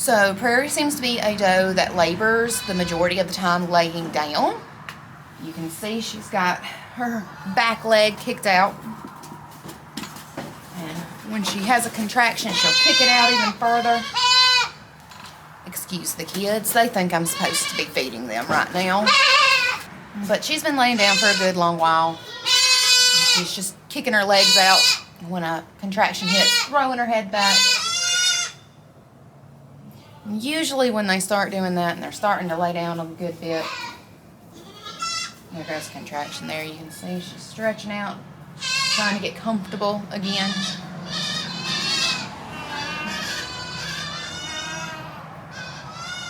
So Prairie seems to be a doe that labors the majority of the time laying down. You can see she's got her back leg kicked out. And when she has a contraction, she'll kick it out even further. Excuse the kids, they think I'm supposed to be feeding them right now. But she's been laying down for a good long while. She's just kicking her legs out. When a contraction hits, throwing her head back. Usually when they start doing that and they're starting to lay down a good bit, there goes contraction there. You can see she's stretching out, trying to get comfortable again.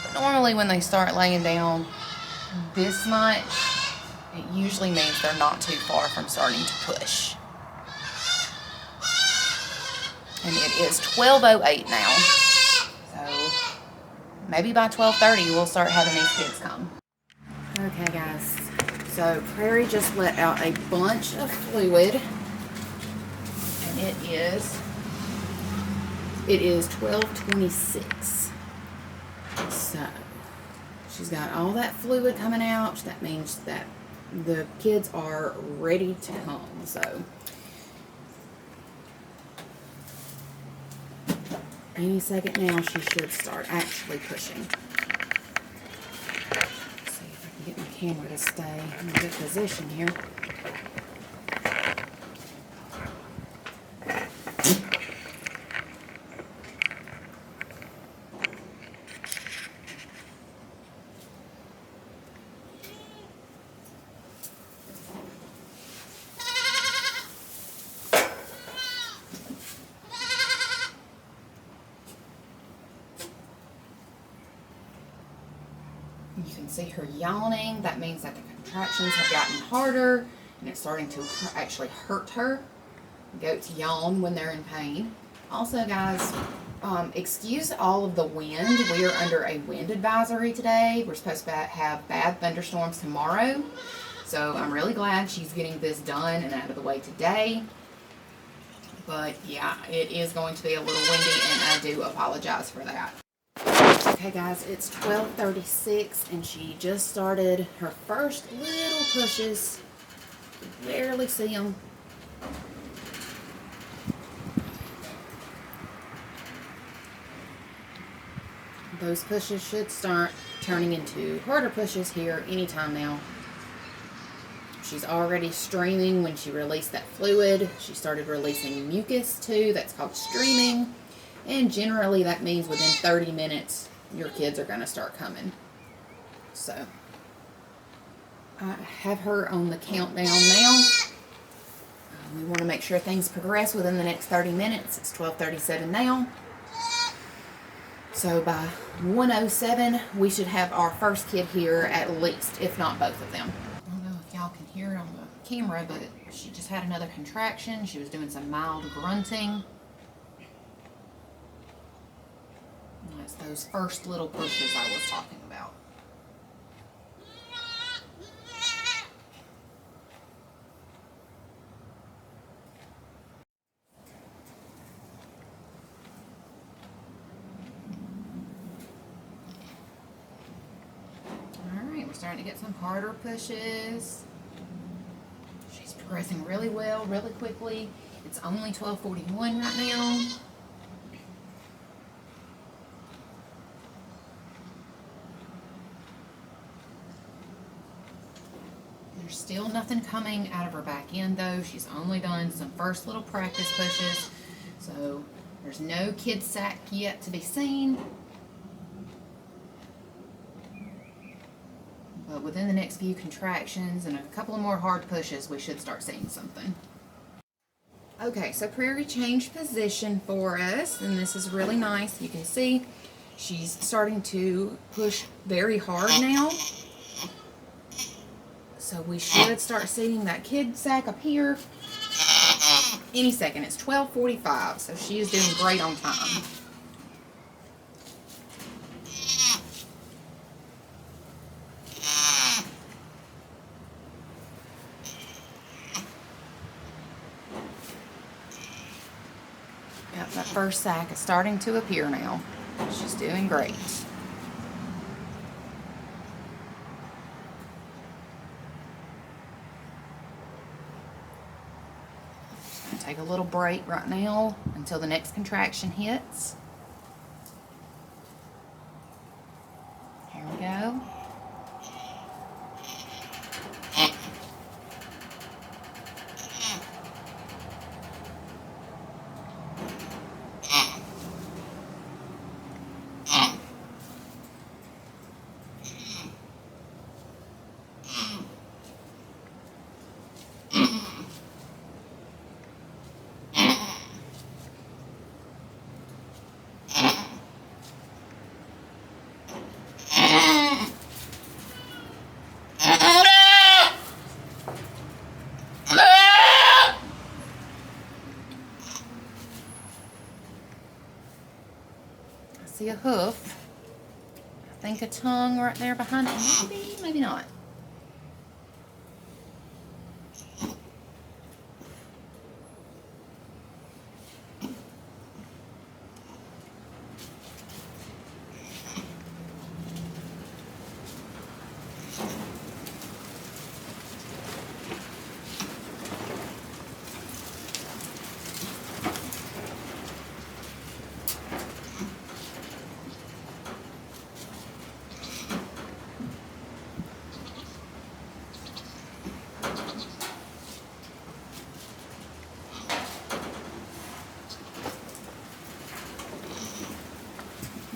But normally when they start laying down this much, it usually means they're not too far from starting to push. And it is 12:08 now. So maybe by 12:30 we'll start having these kids come. Okay guys, so Prairie just let out a bunch of fluid. And it is 12:26. So she's got all that fluid coming out. That means that the kids are ready to come. So any second now she should start actually pushing. Let's see if I can get my camera to stay in a good position here. You can see her yawning. That means that the contractions have gotten harder and it's starting to actually hurt her. Goats yawn when they're in pain. Also, guys, excuse all of the wind. We are under a wind advisory today. We're supposed to have bad thunderstorms tomorrow. So I'm really glad she's getting this done and out of the way today. But yeah, it is going to be a little windy and I do apologize for that. Okay guys, it's 12:36 and she just started her first little pushes. You can barely see them. Those pushes should start turning into harder pushes here anytime now. She's already streaming when she released that fluid. She started releasing mucus too. That's called streaming. And generally that means within 30 minutes your kids are going to start coming. So I have her on the countdown now. We want to make sure things progress within the next 30 minutes. It's 12:37 now. So by 1:07 we should have our first kid here at least, if not both of them. I don't know if y'all can hear it on the camera, but she just had another contraction. She was doing some mild grunting. That's those first little pushes I was talking about. Alright, we're starting to get some harder pushes. She's progressing really well, really quickly. It's only 12:41 right now. There's still nothing coming out of her back end though. She's only done some first little practice pushes. So there's no kid sack yet to be seen. But within the next few contractions and a couple of more hard pushes, we should start seeing something. Okay, so Prairie changed position for us, and this is really nice. You can see she's starting to push very hard now. So we should start seeing that kid sack appear any second. It's 12:45, so she is doing great on time. Yep, that first sack is starting to appear now. She's doing great. Just gonna take a little break right now until the next contraction hits. Here we go. See a hoof. I think a tongue right there behind it. Maybe, maybe not.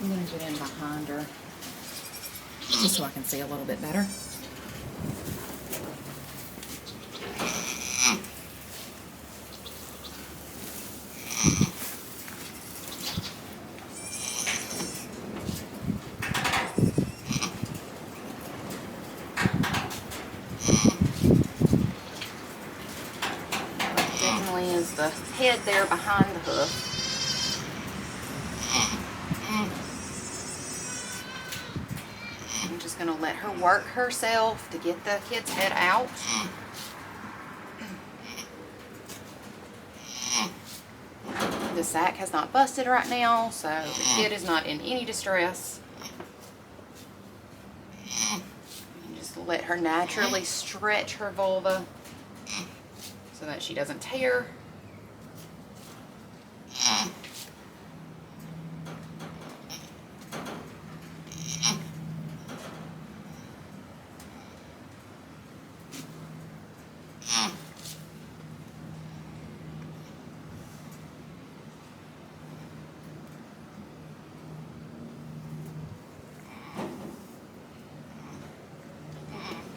I'm going to get in behind her just so I can see a little bit better. Definitely is the head there behind the hoof. I'm just going to let her work herself to get the kid's head out. The sac has not busted right now, so the kid is not in any distress. And just let her naturally stretch her vulva so that she doesn't tear.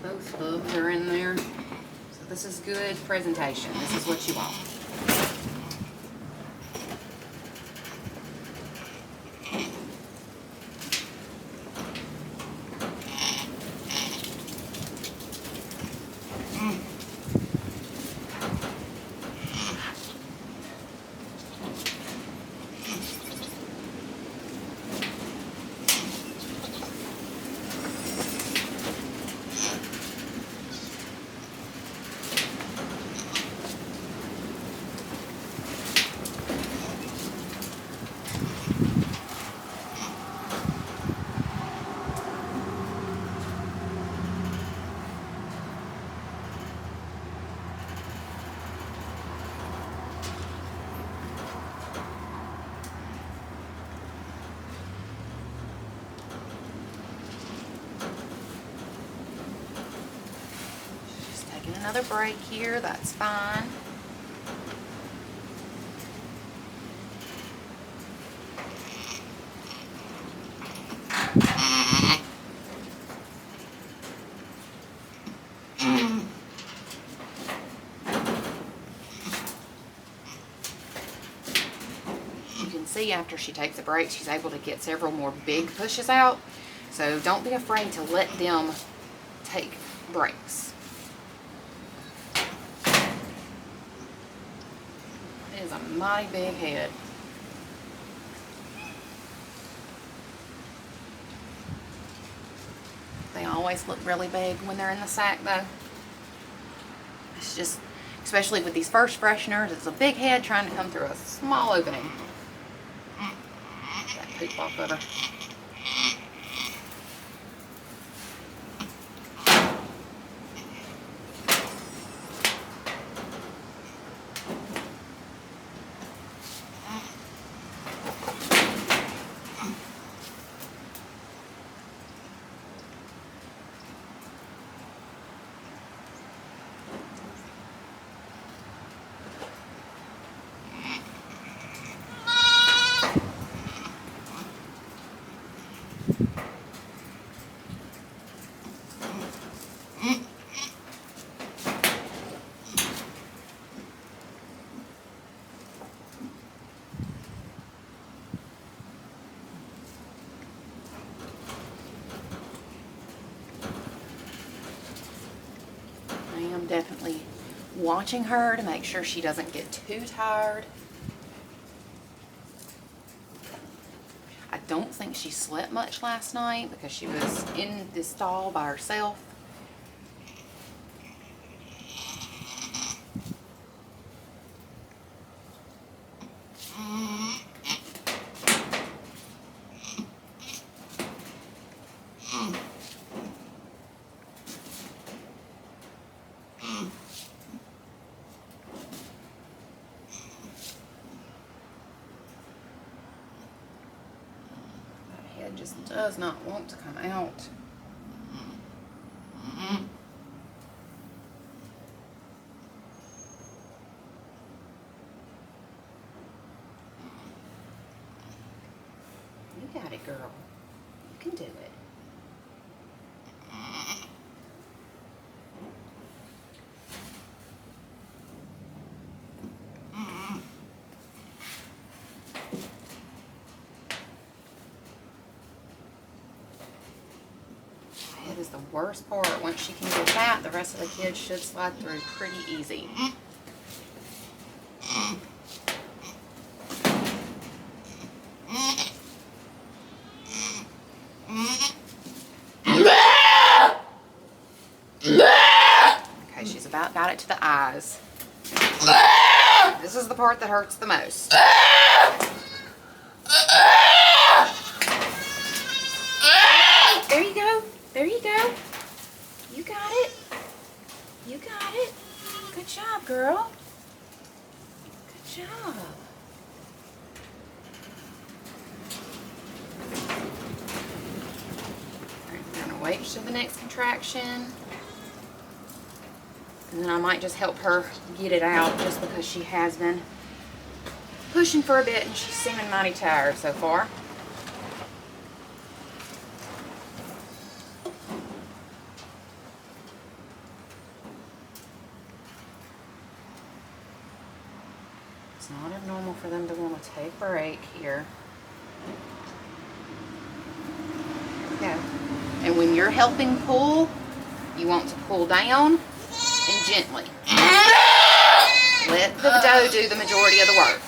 Both hooves are in there. So this is good presentation. This is what you want. Another break here, that's fine. You can see after she takes a break, she's able to get several more big pushes out. So don't be afraid to let them take breaks. It is a mighty big head. They always look really big when they're in the sack though. It's just, especially with these first fresheners, it's a big head trying to come through a small opening. That poop off of her. I'm definitely watching her to make sure she doesn't get too tired. I don't think she slept much last night because she was in this stall by herself. Just does not want to come out. You got it, girl. You can do it. It is the worst part. Once she can get that, the rest of the kids should slide through pretty easy. Okay, she's about got it to the eyes. This is the part that hurts the most. There you go. There you go. You got it. You got it. Good job, girl. Good job. Alright, we're going to wait for the next contraction. And then I might just help her get it out just because she has been pushing for a bit and she's seeming mighty tired so far. It's not abnormal for them to want to take a break here. There we go. And when you're helping pull, you want to pull down and gently. Let the dough do the majority of the work.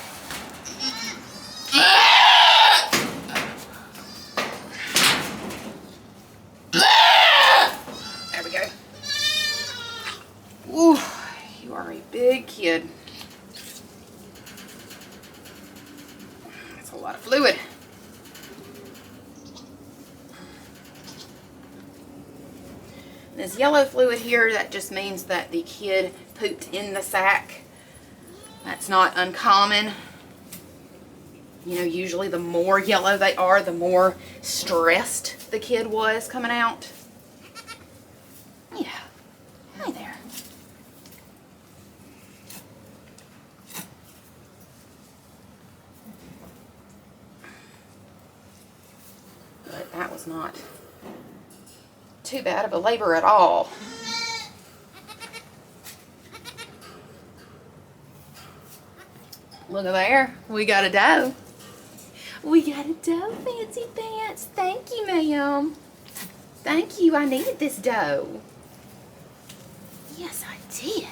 There we go. Ooh, you are a big kid. That's a lot of fluid. This yellow fluid here, that just means that the kid pooped in the sack. That's not uncommon. You know, usually the more yellow they are, the more stressed the kid was coming out. Yeah. Hi there. But that was not too bad of a labor at all. Look at there. We got a dough. We got a dough, Fancy Pants. Thank you, ma'am. Thank you. I needed this dough. Yes, I did.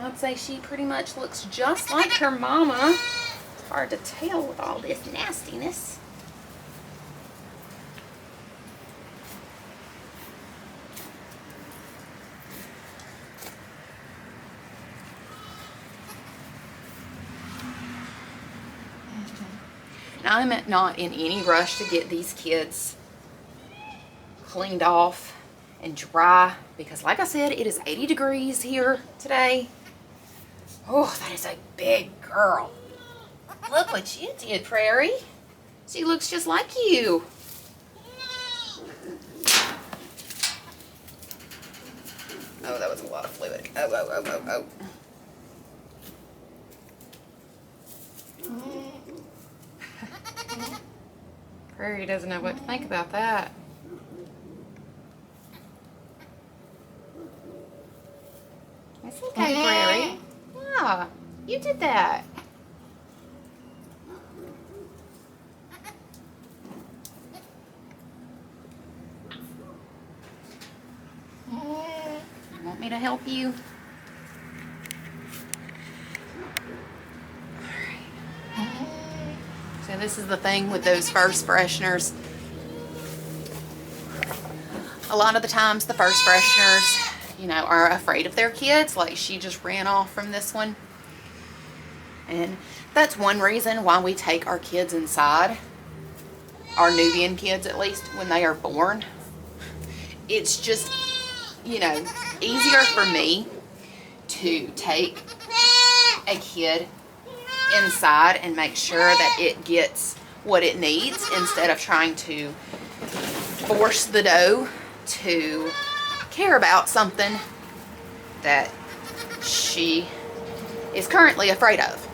I'd say she pretty much looks just like her mama. It's hard to tell with all this nastiness. And I'm not in any rush to get these kids cleaned off and dry because, like I said, it is 80 degrees here today. Oh, that is a big girl. Look what you did, Prairie. She looks just like you. Oh, that was a lot of fluid. Oh. Prairie doesn't know what to think about that. It's okay, Prairie. Yeah, you did that. Want me to help you? So this is the thing with those first fresheners. A lot of the times the first fresheners, you know, are afraid of their kids. Like she just ran off from this one. And that's one reason why we take our kids inside. Our Nubian kids, at least, when they are born. It's just, you know, easier for me to take a kid inside and make sure that it gets what it needs instead of trying to force the doe to care about something that she is currently afraid of.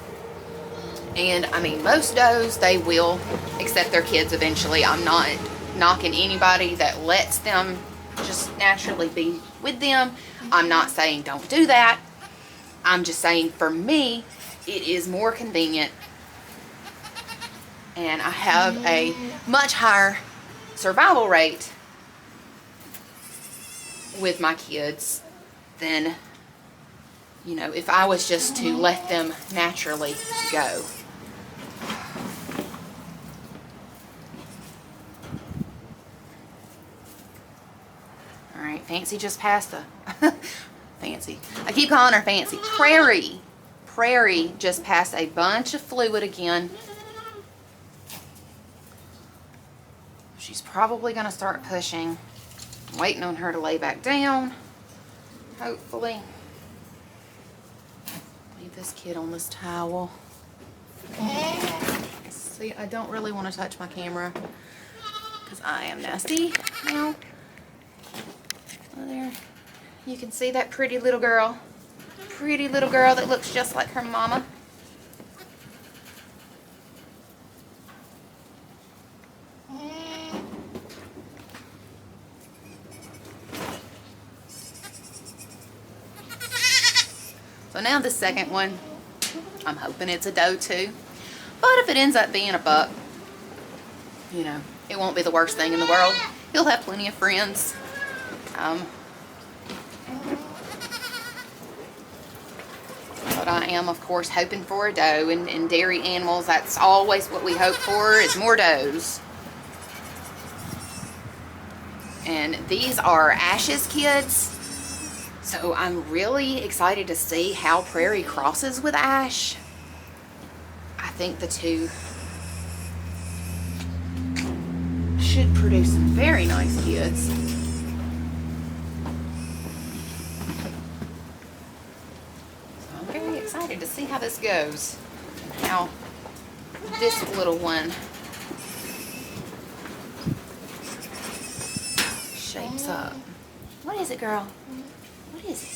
And I mean, most does, they will accept their kids eventually. I'm not knocking anybody that lets them just naturally be with them. I'm not saying don't do that. I'm just saying for me, it is more convenient, and I have a much higher survival rate with my kids than, you know, if I was just to let them naturally go. All right, Fancy just passed a Fancy. I keep calling her Fancy. Prairie. Prairie just passed a bunch of fluid again. She's probably going to start pushing. I'm waiting on her to lay back down. Hopefully. Leave this kid on this towel. See, I don't really want to touch my camera because I am nasty now. Oh, there. You can see that pretty little girl. Pretty little girl that looks just like her mama. So now the second one, I'm hoping it's a doe too. But if it ends up being a buck, you know, it won't be the worst thing in the world. He'll have plenty of friends. But I am, of course, hoping for a doe. And dairy animals, that's always what we hope for, is more does. And these are Ash's kids. So I'm really excited to see how Prairie crosses with Ash. I think the two should produce some very nice kids. Excited to see how this goes and how this little one shapes up. What is it, girl? What is it?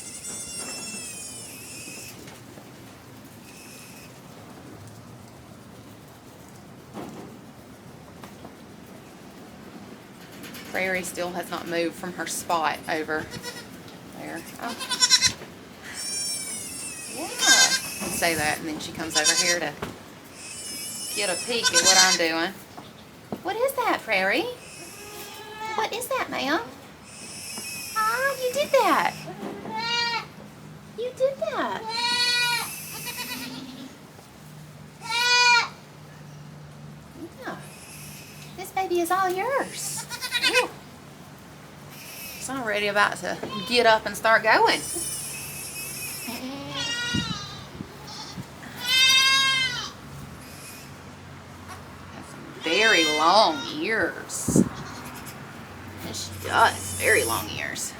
Prairie still has not moved from her spot over there. Oh. Yeah, I say that, and then she comes over here to get a peek at what I'm doing. What is that, Prairie? What is that, ma'am? Ah, you did that. You did that. Yeah. This baby is all yours. Ooh. It's already about to get up and start going. long ears. Yes, she does. Very long ears.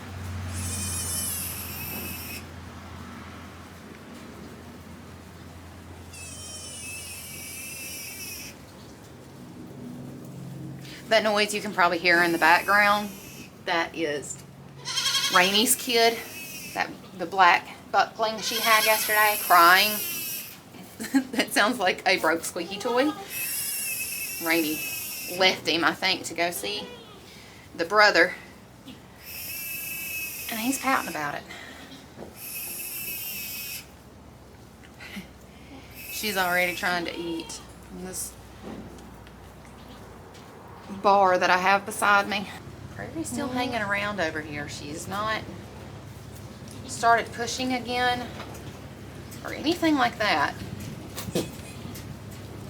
That noise you can probably hear in the background, that is Rainie's kid, the black buckling she had yesterday, crying. That sounds like a broke squeaky toy. Rainie left him, I think, to go see the brother, and he's pouting about it. She's already trying to eat from this bar that I have beside me. Prairie's still hanging around over here. She's not started pushing again or anything like that.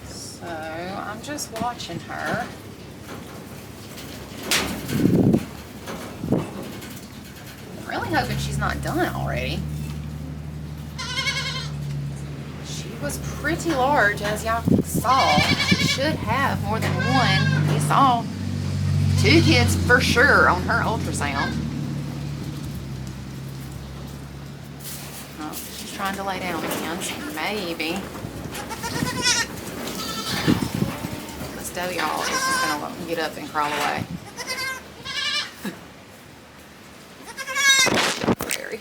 So I'm just watching her. I'm really hoping she's not done already. She was pretty large, as y'all saw. She should have more than one. You saw 2 kids for sure on her ultrasound. Oh, she's trying to lay down again, so maybe this doe y'all is just gonna get up and crawl away. Prairie.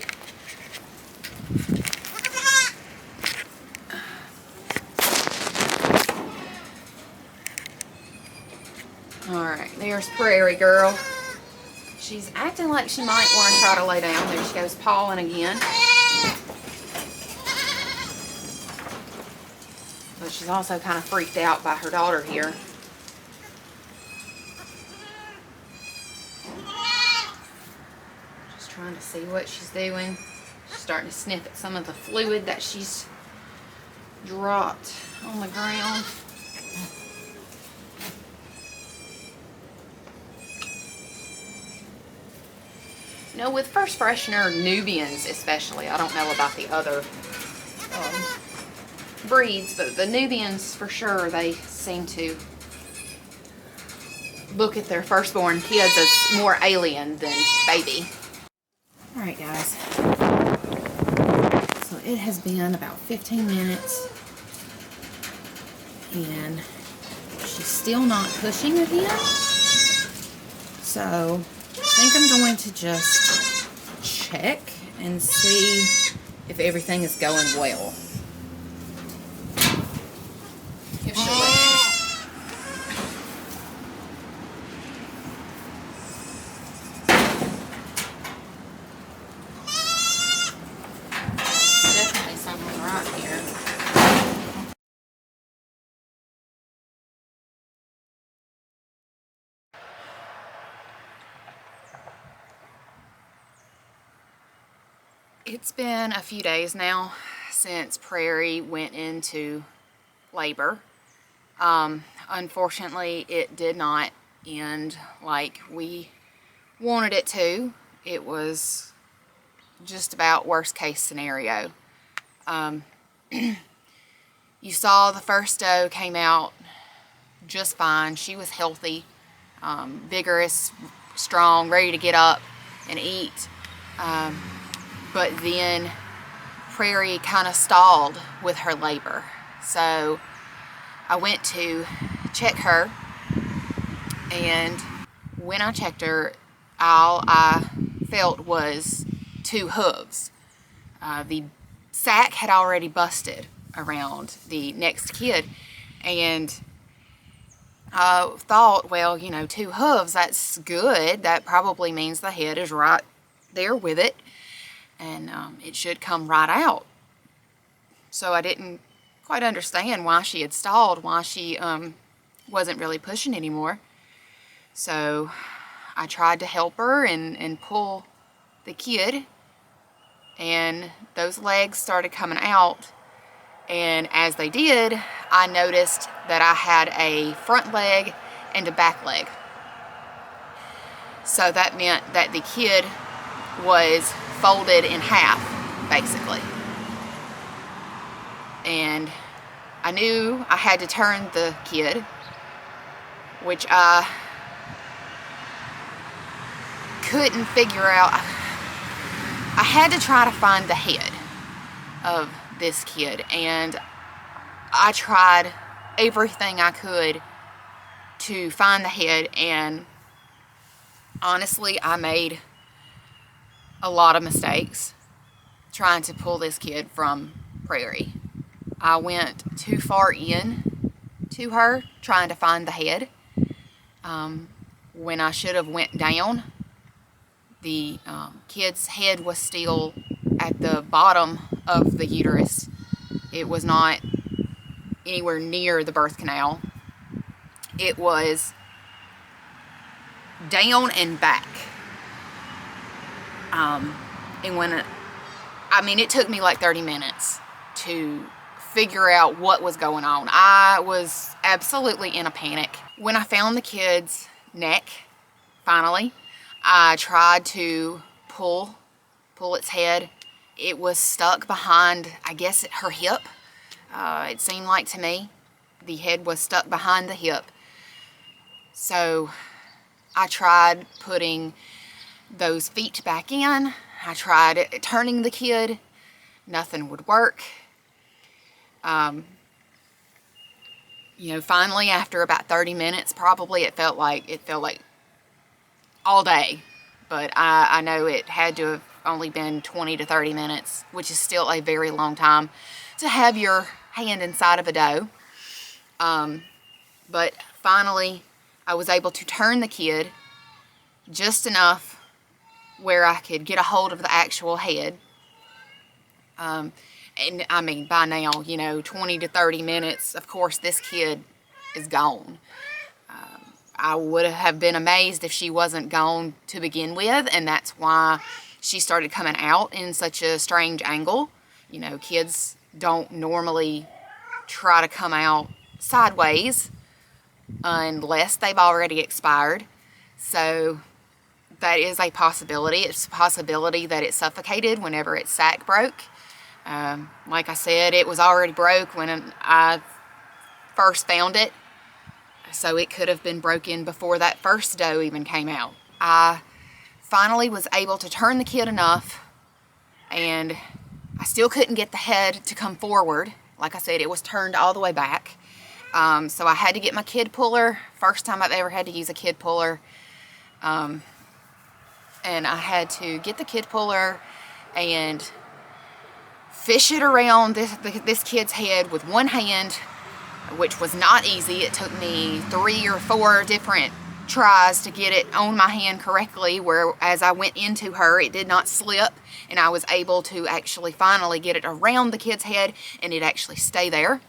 Alright, there's Prairie girl. She's acting like she might want to try to lay down. There she goes, pawing again. But she's also kind of freaked out by her daughter here. Just trying to see what she's doing. She's starting to sniff at some of the fluid that she's dropped on the ground. You know, with first freshener Nubians especially, I don't know about the other breeds, but the Nubians for sure, they seem to look at their firstborn kids as more alien than baby. Alright guys, so it has been about 15 minutes and she's still not pushing again. So I think I'm going to just check and see if everything is going well. If she'll let me. Definitely something right here. It's been a few days now since Prairie went into labor. Unfortunately, it did not end like we wanted it to. It was just about worst case scenario. You saw the first doe came out just fine. She was healthy, vigorous, strong, ready to get up and eat. But then Prairie kind of stalled with her labor. So I went to check her, and when I checked her, all I felt was 2 hooves. The sack had already busted around the next kid, and I thought, well, you know, 2 hooves, that's good. That probably means the head is right there with it, and it should come right out. So I didn't quite understand why she had stalled, why she wasn't really pushing anymore. So I tried to help her and pull the kid, and those legs started coming out, and as they did, I noticed that I had a front leg and a back leg. So that meant that the kid was folded in half, basically. And I knew I had to turn the kid which I couldn't figure out. I had to try to find the head of this kid, and I tried everything I could to find the head, and honestly, I made a lot of mistakes trying to pull this kid from Prairie. I went too far in to her trying to find the head when I should have went down. The kid's head was still at the bottom of the uterus. It was not anywhere near the birth canal. It was down and back. And when it took me like 30 minutes to figure out what was going on. I was absolutely in a panic. When I found the kid's neck, finally, I tried to pull its head. It was stuck behind, I guess, her hip. It seemed like to me. The head was stuck behind the hip. So I tried putting those feet back in. I tried turning the kid. Nothing would work. Finally, after about 30 minutes, probably, it felt like all day. But I know it had to have only been 20 to 30 minutes, which is still a very long time to have your hand inside of a doe. But finally, I was able to turn the kid just enough where I could get a hold of the actual head. And I mean, by now, 20 to 30 minutes, of course, this kid is gone. I would have been amazed if she wasn't gone to begin with, and that's why she started coming out in such a strange angle. Kids don't normally try to come out sideways unless they've already expired. So that is a possibility. It's a possibility that it suffocated whenever its sac broke. Like I said, it was already broke when I first found it, so it could have been broken before that first doe even came out. I finally was able to turn the kid enough, and I still couldn't get the head to come forward. Like I said, it was turned all the way back. So I had to get my kid puller. First time I've ever had to use a kid puller. And I had to get the kid puller and fish it around this kid's head with one hand, which was not easy. It took me 3 or 4 different tries to get it on my hand correctly, where as I went into her, it did not slip, and I was able to actually finally get it around the kid's head and it actually stay there,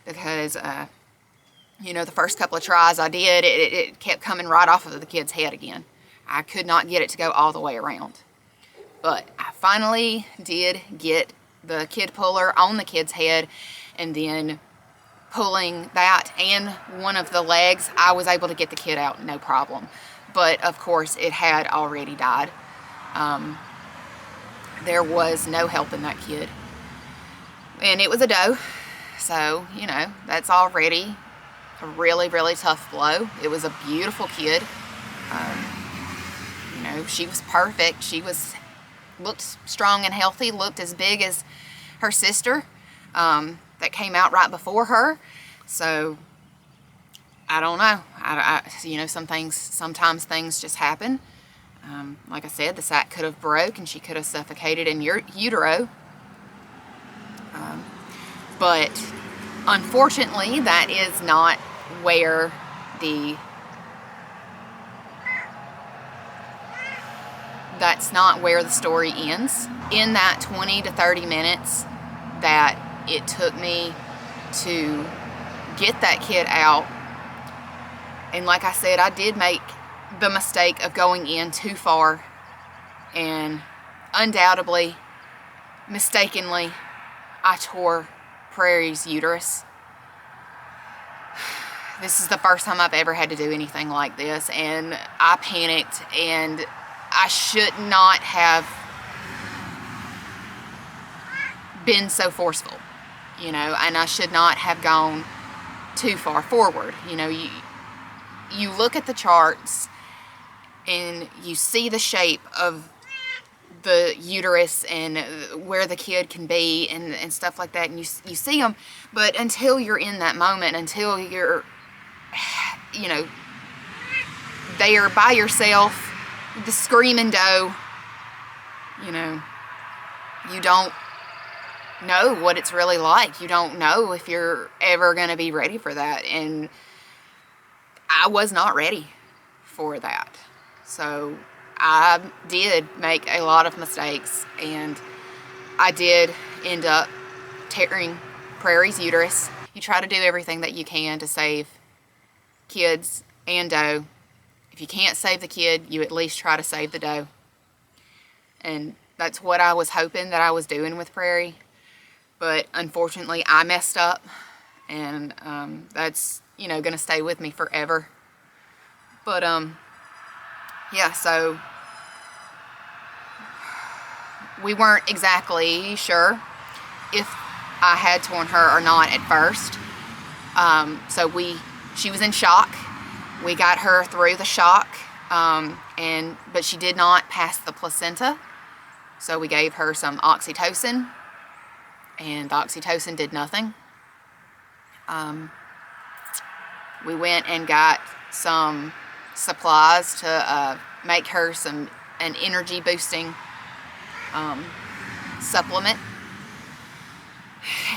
because the first couple of tries I did, it kept coming right off of the kid's head again. I could not get it to go all the way around. But I finally did get the kid puller on the kid's head, and then pulling that and one of the legs, I was able to get the kid out, no problem. But of course, it had already died. There was no helping that kid. And it was a doe, so, that's already a really, really tough blow. It was a beautiful kid. She was perfect. She looked strong and healthy, looked as big as her sister that came out right before her. So I don't know. Sometimes things just happen. Like I said, the sac could have broke and she could have suffocated in utero. But unfortunately, that is not where that's not where the story ends. In that 20 to 30 minutes that it took me to get that kid out, and like I said, I did make the mistake of going in too far, and undoubtedly, mistakenly, I tore Prairie's uterus. This is the first time I've ever had to do anything like this, and I panicked, and I should not have been so forceful, and I should not have gone too far forward. you look at the charts and you see the shape of the uterus and where the kid can be and stuff like that, and you see them, but until you're in that moment, until you're, you know, there by yourself, the screaming doe, you know, you don't know what it's really like. You don't know if you're ever going to be ready for that, and I was not ready for that. So I did make a lot of mistakes, and I did end up tearing Prairie's uterus. You try to do everything that you can to save kids and doe. If you can't save the kid, you at least try to save the doe. And that's what I was hoping that I was doing with Prairie. But unfortunately, I messed up, and that's, you know, going to stay with me forever. But yeah, so we weren't exactly sure if I had torn her or not at first. So she was in shock. We got her through the shock, but she did not pass the placenta. So we gave her some oxytocin, and the oxytocin did nothing. We went and got some supplies to make her an energy boosting supplement,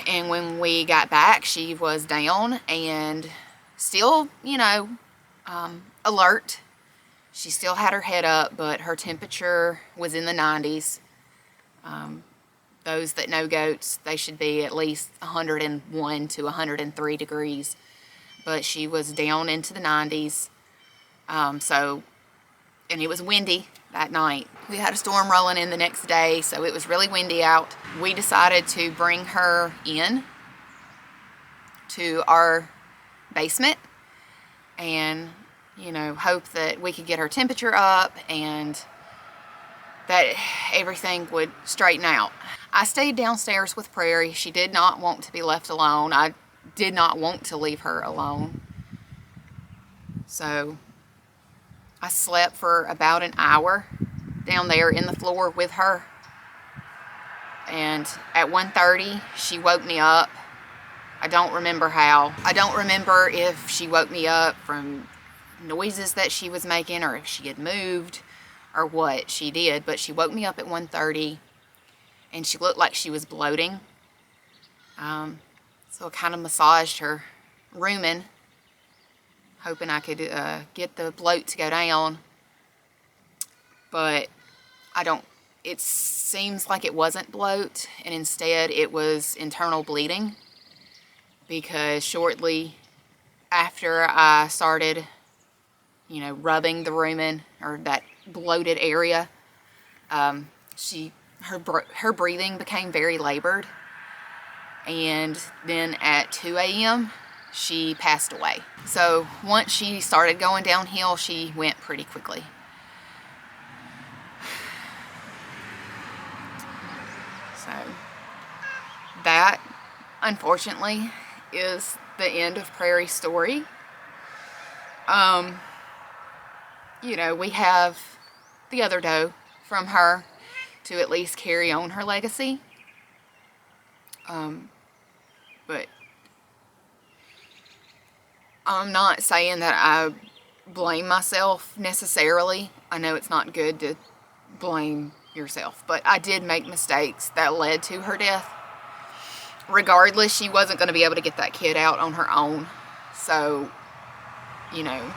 and when we got back, she was down and still, you know, alert. She still had her head up, but her temperature was in the 90s. Those that know goats, they should be at least 101 to 103 degrees, but she was down into the 90s. And it was windy that night. We had a storm rolling in the next day, so it was really windy out. We decided to bring her in to our basement and, you know, hope that we could get her temperature up and that everything would straighten out. I stayed downstairs with Prairie. She did not want to be left alone. I did not want to leave her alone. So I slept for about an hour down there in the floor with her. And at 1:30, she woke me up. I don't remember how. I don't remember if she woke me up from noises that she was making or if she had moved or what she did, but she woke me up at 1:30 and she looked like she was bloating. So I kind of massaged her rumen, hoping I could get the bloat to go down, but it seems like it wasn't bloat, and instead it was internal bleeding, because shortly after I started, you know, rubbing the rumen or that bloated area, her breathing became very labored, and then at 2 a.m. she passed away. So once she started going downhill, she went pretty quickly. So that, unfortunately, is the end of Prairie's story. You know, we have the other doe from her to at least carry on her legacy. But I'm not saying that I blame myself necessarily. I know it's not good to blame yourself, but I did make mistakes that led to her death. Regardless, she wasn't going to be able to get that kid out on her own. So, you know,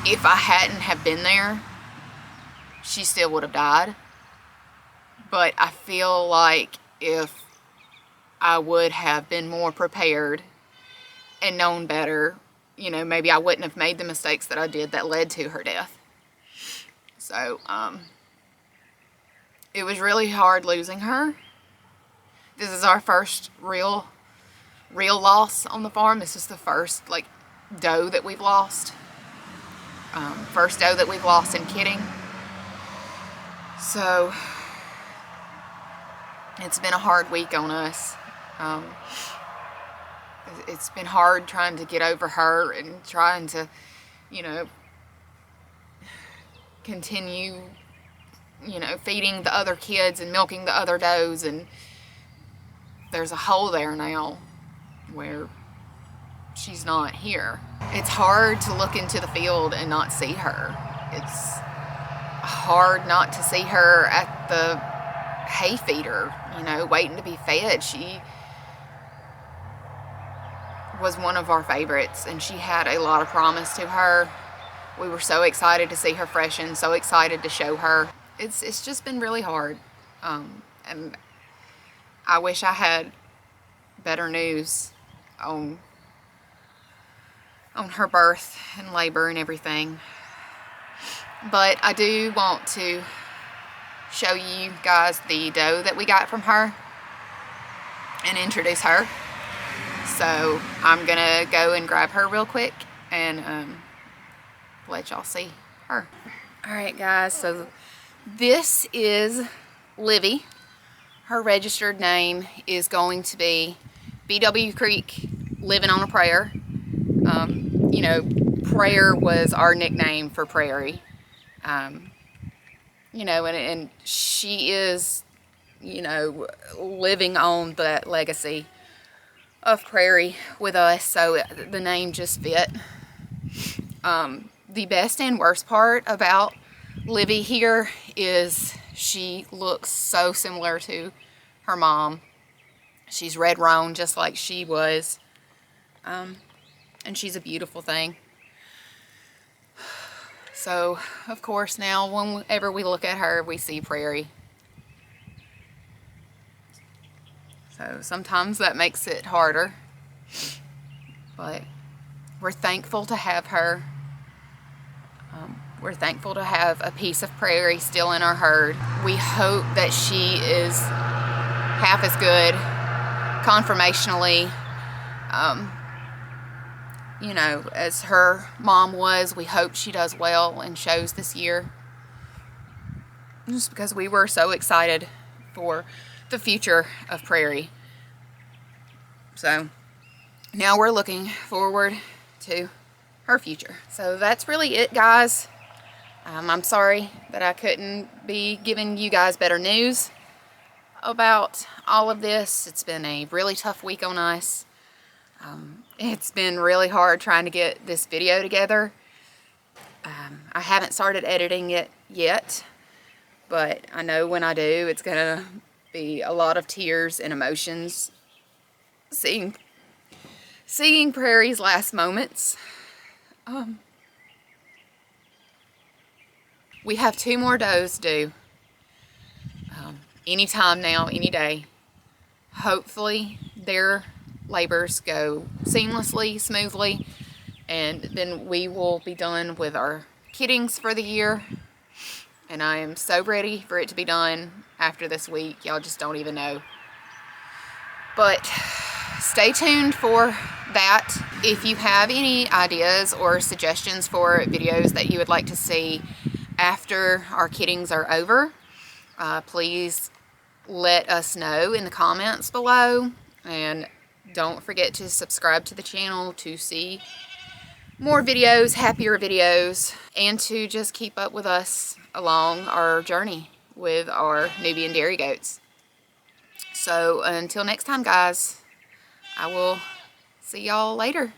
if I hadn't have been there, she still would have died. But I feel like if I would have been more prepared and known better, you know, maybe I wouldn't have made the mistakes that I did that led to her death. So, it was really hard losing her. This is our first real loss on the farm. This is the first, like, doe that we've lost. First doe that we've lost in kidding. So, it's been a hard week on us. It's been hard trying to get over her and trying to, you know, continue, you know, feeding the other kids and milking the other does, and there's a hole there now where she's not here. It's hard to look into the field and not see her. It's hard not to see her at the hay feeder, you know, waiting to be fed. She was one of our favorites, and she had a lot of promise to her. We were so excited to see her freshen, so excited to show her. It's just been really hard, and I wish I had better news on her birth and labor and everything. But I do want to show you guys the doe that we got from her and introduce her. So I'm gonna go and grab her real quick and let y'all see her. All right, guys, so this is Livie. Her registered name is going to be BW Creek Living on a Prayer. You know, Prayer was our nickname for Prairie. You know, and she is, you know, living on that legacy of Prairie with us, so the name just fit. The best and worst part about Livie here is she looks so similar to her mom. She's red roan just like she was, and she's a beautiful thing. So of course now whenever we look at her, we see Prairie. So sometimes that makes it harder, but we're thankful to have her. We're thankful to have a piece of Prairie still in our herd. We hope that she is half as good conformationally, you know, as her mom was. We hope she does well and shows this year, just because we were so excited for the future of Prairie. So now we're looking forward to her future. So that's really it, guys. I'm sorry that I couldn't be giving you guys better news about all of this. It's been a really tough week on us. It's been really hard trying to get this video together. I haven't started editing it yet, but I know when I do, it's gonna be a lot of tears and emotions seeing Prairie's last moments. We have 2 more does due anytime now, any day. Hopefully their labors go seamlessly, smoothly, and then we will be done with our kiddings for the year. And I am so ready for it to be done after this week. Y'all just don't even know. But stay tuned for that. If you have any ideas or suggestions for videos that you would like to see after our kiddings are over, please let us know in the comments below. And don't forget to subscribe to the channel to see more videos, happier videos, and to just keep up with us along our journey with our Nubian dairy goats. So until next time, guys, I will see y'all later.